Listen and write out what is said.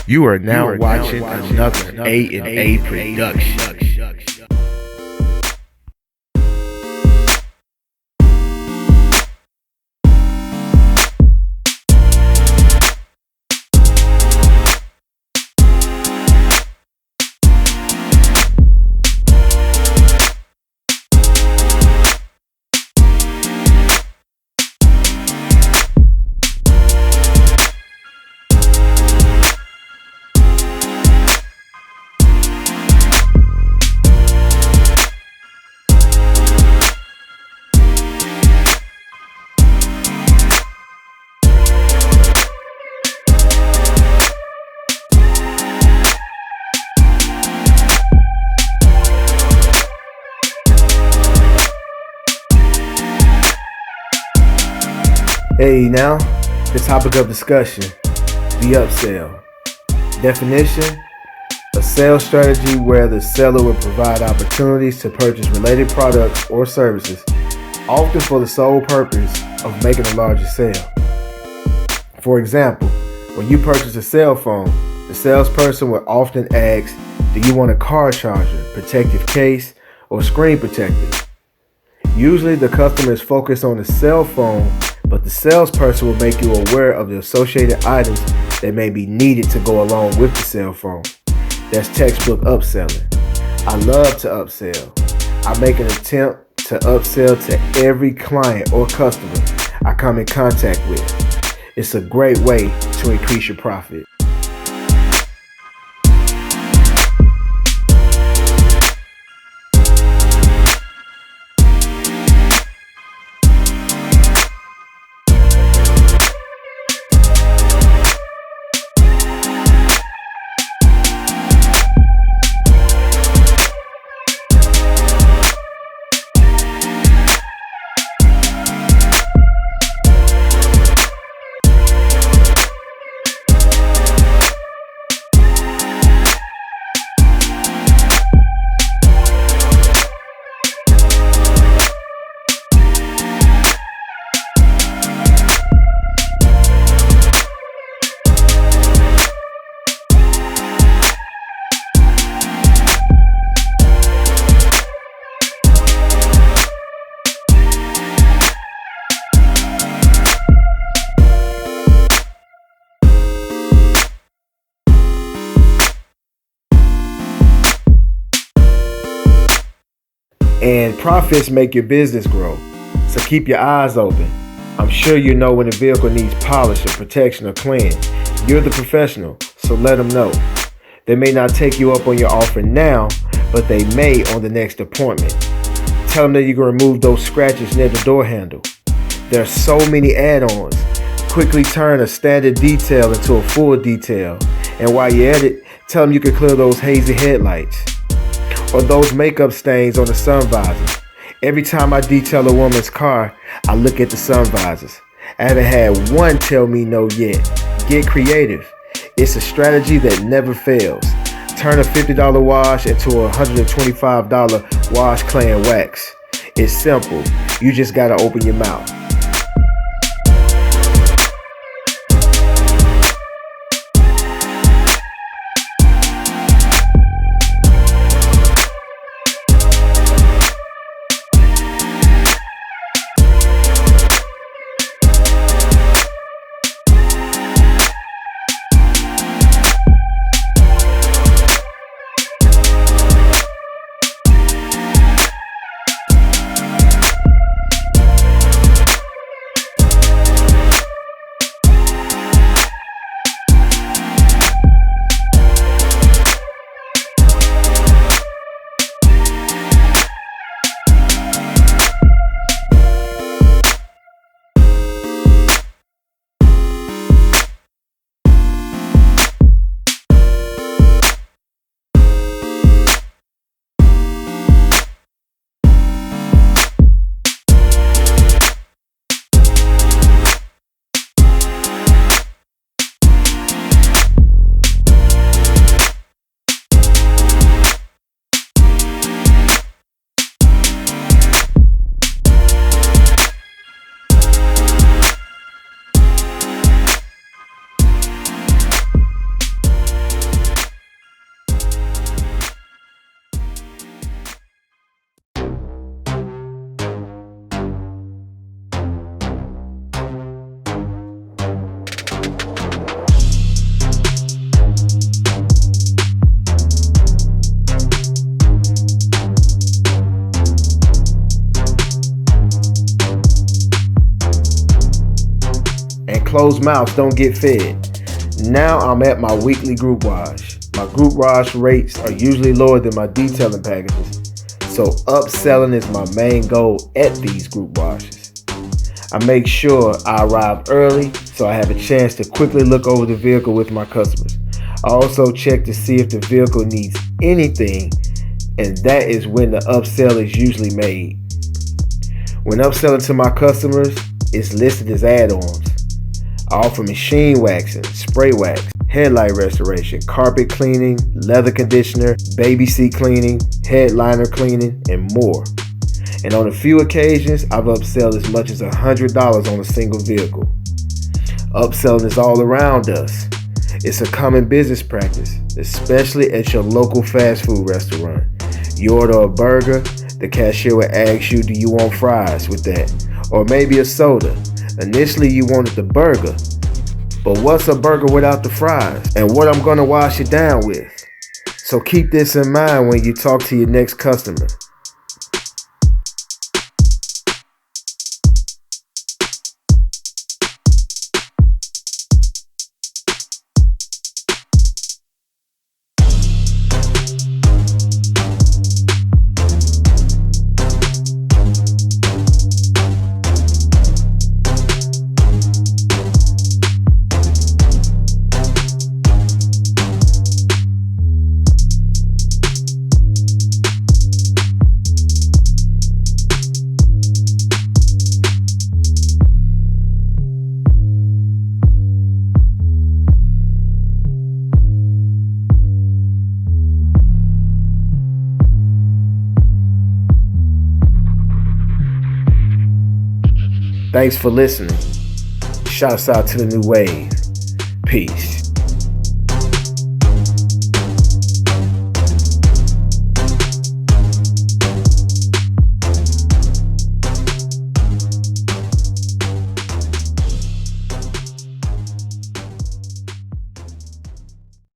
You are now watching another A&A production. Hey, now, the topic of discussion, the upsell. Definition: a sales strategy where the seller will provide opportunities to purchase related products or services, often for the sole purpose of making a larger sale. For example, when you purchase a cell phone, the salesperson will often ask, do you want a car charger, protective case, or screen protector? Usually the customer is focused on the cell phone, but the salesperson will make you aware of the associated items that may be needed to go along with the cell phone. That's textbook upselling. I love to upsell. I make an attempt to upsell to every client or customer I come in contact with. It's a great way to increase your profit. And profits make your business grow. So keep your eyes open. I'm sure you know when a vehicle needs polish or protection or clean. You're the professional, so let them know. They may not take you up on your offer now, but they may on the next appointment. Tell them that you can remove those scratches near the door handle. There are so many add-ons. Quickly turn a standard detail into a full detail. And while you're at it, tell them you can clear those hazy headlights or those makeup stains on the sun visors. Every time I detail a woman's car, I look at the sun visors. I haven't had one tell me no yet. Get creative. It's a strategy that never fails. Turn a $50 wash into a $125 wash, clay, and wax. It's simple. You just gotta open your mouth. Closed mouths don't get fed. Now I'm at my weekly group wash. My group wash rates are usually lower than my detailing packages, so upselling is my main goal at these group washes. I make sure I arrive early so I have a chance to quickly look over the vehicle with my customers. I also check to see if the vehicle needs anything, and that is when the upsell is usually made. When upselling to my customers, it's listed as add-ons. I offer machine waxing, spray wax, headlight restoration, carpet cleaning, leather conditioner, baby seat cleaning, headliner cleaning, and more. And on a few occasions, I've upsold as much as $100 on a single vehicle. Upselling is all around us. It's a common business practice, especially at your local fast food restaurant. You order a burger, the cashier will ask you, do you want fries with that? Or maybe a soda. Initially you wanted the burger, but what's a burger without the fries? And what I'm gonna wash it down with? So keep this in mind when you talk to your next customer. Thanks for listening. Shouts out to the new wave. Peace.